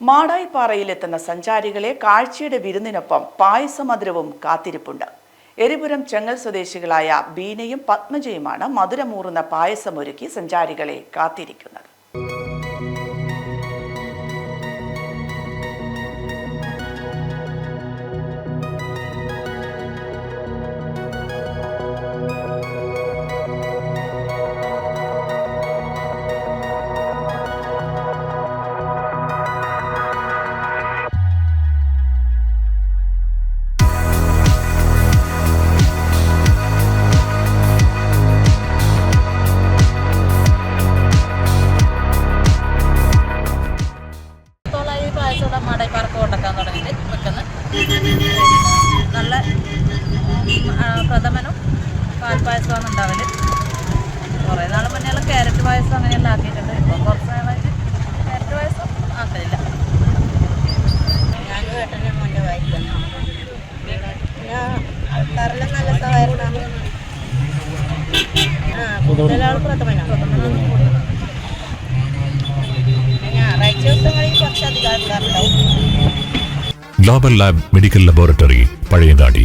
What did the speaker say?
മാടായിപ്പാറയിലെത്തുന്ന സഞ്ചാരികളെ കാഴ്ചയുടെ വിരുന്നിനൊപ്പം പായസമധുരവും കാത്തിരിപ്പുണ്ട്. എരിപുരം ചെങ്ങൽ സ്വദേശികളായ ബീനയും പത്മജയുമാണ് മധുരമൂറുന്ന പായസമൊരുക്കി സഞ്ചാരികളെ കാത്തിരിക്കുന്നത്. മാടായിപ്പാറക്ക് കൊണ്ടാക്കാൻ തുടങ്ങിയിട്ട് വെക്കുന്ന നല്ല പ്രഥമനും പാൽപ്പായസമാണ് ഉണ്ടാവല്. കുറേ നാൾ മുന്നേ ക്യാരറ്റ് പായസം അങ്ങനെയെല്ലാം ആക്കിയിട്ടുണ്ട്. ഇപ്പം കുറച്ച് നാളായിട്ട് ക്യാരറ്റ് പായസം ആക്കലില്ല. ഞാൻ കേട്ടനെ മുന്നേ വായിക്കുന്നു. പിന്നെ ആൾക്കാരെല്ലാം നല്ല സഹകരണമാണ്. കൂടുതലാൾ പ്രഥമനാണ്. ഞായറാഴ്ച ദിവസങ്ങളിൽ കുറച്ചധികം ആൾക്കാരുണ്ടാവും. Global lab medical laboratory, Pazhayangadi.